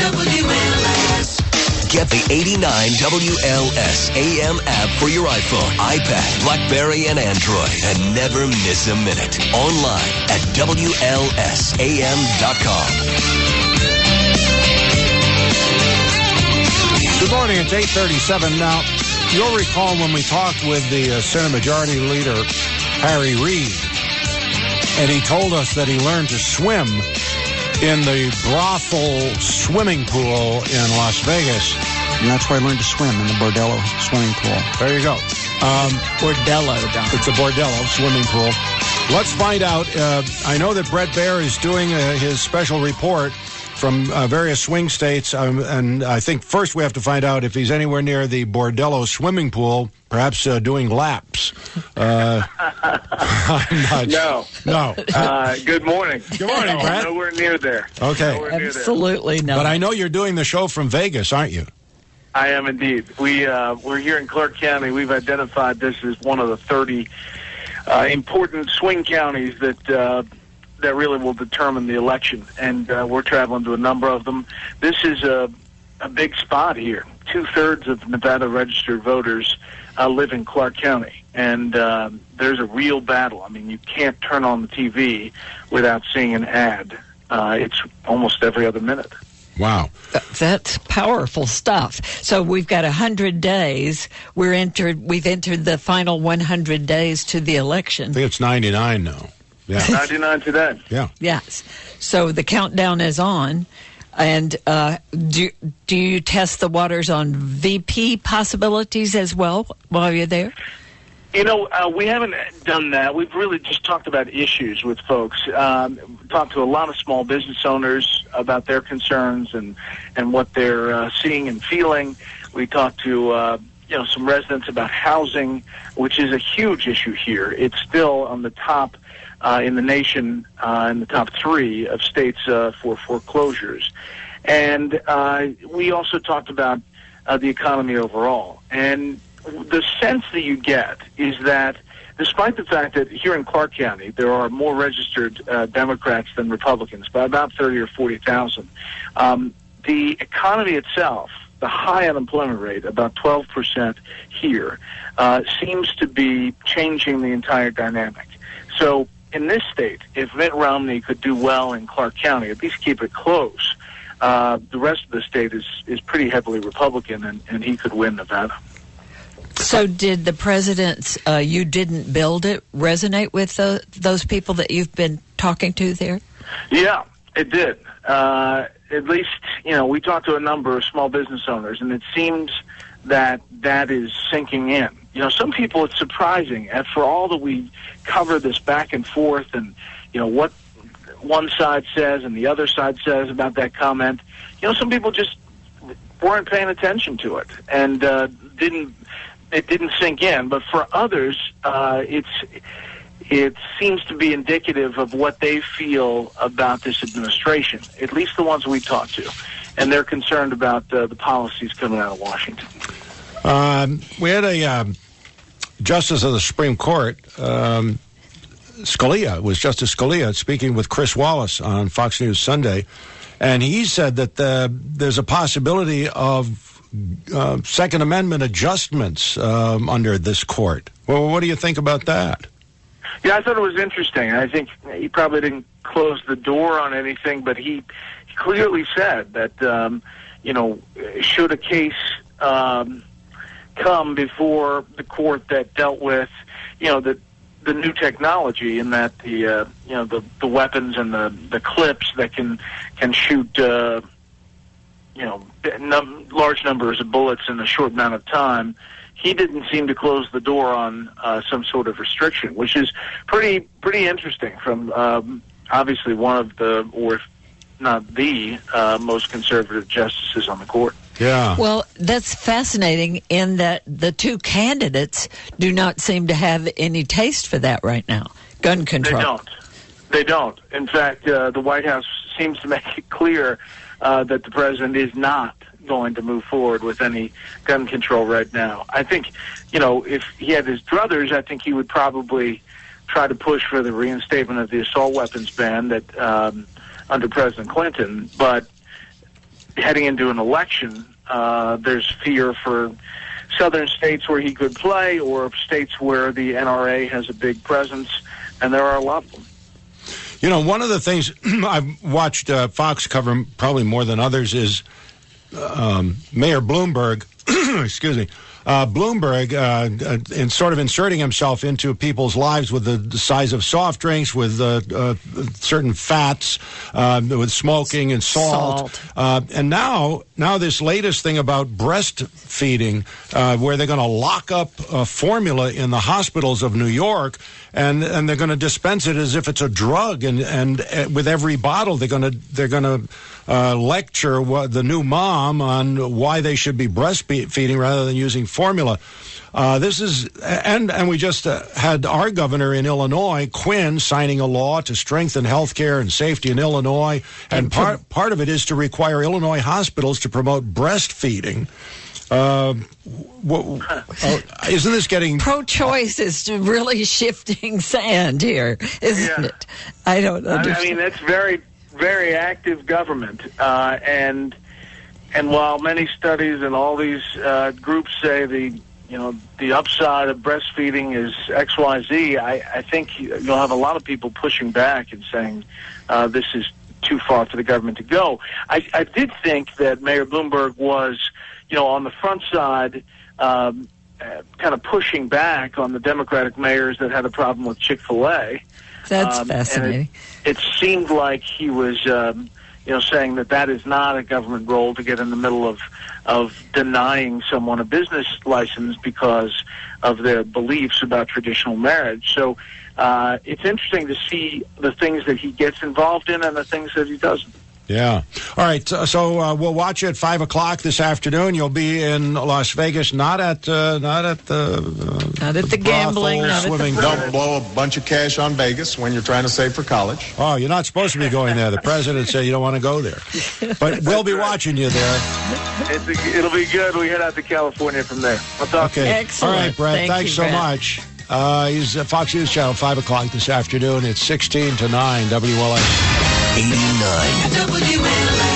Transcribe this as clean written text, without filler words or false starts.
WLS. Get the 89 WLS AM app for your iPhone, iPad, BlackBerry, and Android, and never miss a minute. Online at WLSAM.com. Good morning. It's 8:37 now. You'll recall when we talked with the Senate Majority Leader, Harry Reid, and he told us that he learned to swim in the brothel swimming pool in Las Vegas. And that's where I learned to swim, in the Bordello swimming pool. There you go. Bordello, Don. It's a Bordello swimming pool. Let's find out. I know that Bret Baier is doing his special report from various swing states, and I think first we have to find out if he's anywhere near the Bordello swimming pool, perhaps doing laps. I'm not No. Good morning. Good morning, Bret. Nowhere near there. Okay. Absolutely no. But I know you're doing the show from Vegas, aren't you? I am indeed. We're here in Clark County. We've identified this as one of the 30 important swing counties that really will determine the election, and we're traveling to a number of them. This is a big spot here. 2/3 of Nevada registered voters live in Clark County, and there's a real battle. I mean, you can't turn on the TV without seeing an ad. It's almost every other minute. Wow. That's powerful stuff. So we've got 100 days. We've entered the final 100 days to the election. I think it's 99 now. Yeah. 99 today. Yeah. Yes. So the countdown is on. And do you test the waters on VP possibilities as well while you're there? You know, we haven't done that. We've really just talked about issues with folks. Talked to a lot of small business owners about their concerns and what they're seeing and feeling. We talked to some residents about housing, which is a huge issue here. It's still on the top in the nation, in the top 3 of states for foreclosures. And we also talked about the economy overall. And the sense that you get is that despite the fact that here in Clark County there are more registered Democrats than Republicans, by about 30 or 40,000, the economy itself, the high unemployment rate, about 12% here, seems to be changing the entire dynamic. So in this state, if Mitt Romney could do well in Clark County, at least keep it close, the rest of the state is pretty heavily Republican, and he could win Nevada. So did the president's "you didn't build it" resonate with those people that you've been talking to there? Yeah, it did. At least, we talked to a number of small business owners, and it seems that is sinking in. Some people, it's surprising. And for all that we cover this back and forth and, what one side says and the other side says about that comment, some people just weren't paying attention to it and it didn't sink in. But for others, it seems to be indicative of what they feel about this administration, at least the ones we talked to. And they're concerned about the policies coming out of Washington. We had a Justice of the Supreme Court, Scalia, it was Justice Scalia, speaking with Chris Wallace on Fox News Sunday, and he said that there's a possibility of Second Amendment adjustments under this court. Well, what do you think about that? Yeah, I thought it was interesting. I think he probably didn't close the door on anything, but he clearly said that, should a case come before the court that dealt with, the new technology, and that the weapons and the clips that can shoot large numbers of bullets in a short amount of time, he didn't seem to close the door on some sort of restriction, which is pretty interesting from obviously one of the, or if not the, most conservative justices on the court. Yeah. Well, that's fascinating in that the two candidates do not seem to have any taste for that right now, gun control. They don't. In fact, the White House seems to make it clear that the president is not going to move forward with any gun control right now. I think, if he had his druthers, I think he would probably try to push for the reinstatement of the assault weapons ban that under President Clinton. But heading into an election, there's fear for southern states where he could play, or states where the NRA has a big presence, and there are a lot of them. You know, one of the things I've watched Fox cover probably more than others is Mayor Bloomberg, excuse me, Bloomberg in sort of inserting himself into people's lives with the size of soft drinks, with certain fats, with smoking and salt. And now this latest thing about breastfeeding, where they're going to lock up formula in the hospitals of New York, and they're going to dispense it as if it's a drug, and with every bottle they're going to lecture the new mom on why they should be breastfeeding rather than using formula. This is, and we just had our governor in Illinois, Quinn, signing a law to strengthen health care and safety in Illinois, and part of it is to require Illinois hospitals to promote breastfeeding. Isn't this getting... Pro-choice is really shifting sand here, isn't it? I don't understand. I mean, that's very, very active government. And while many studies and all these groups say the upside of breastfeeding is XYZ, I think you'll have a lot of people pushing back and saying this is too far for the government to go. I did think that Mayor Bloomberg was, on the front side, kind of pushing back on the Democratic mayors that had a problem with Chick-fil-A. That's fascinating. And it seemed like he was, saying that is not a government role to get in the middle of denying someone a business license because of their beliefs about traditional marriage. So it's interesting to see the things that he gets involved in and the things that he doesn't. Yeah. All right. So we'll watch you at 5 o'clock this afternoon. You'll be in Las Vegas, not at the gambling, swimming. Don't blow a bunch of cash on Vegas when you're trying to save for college. Oh, you're not supposed to be going there. The president said you don't want to go there, but we'll be watching you there. It'll be good. We head out to California from there. I'll talk to you. Excellent. All right, Brett. Thanks so much. He's at Fox News Channel, 5 o'clock this afternoon. It's 16 to 9, WLS. 89 WLS.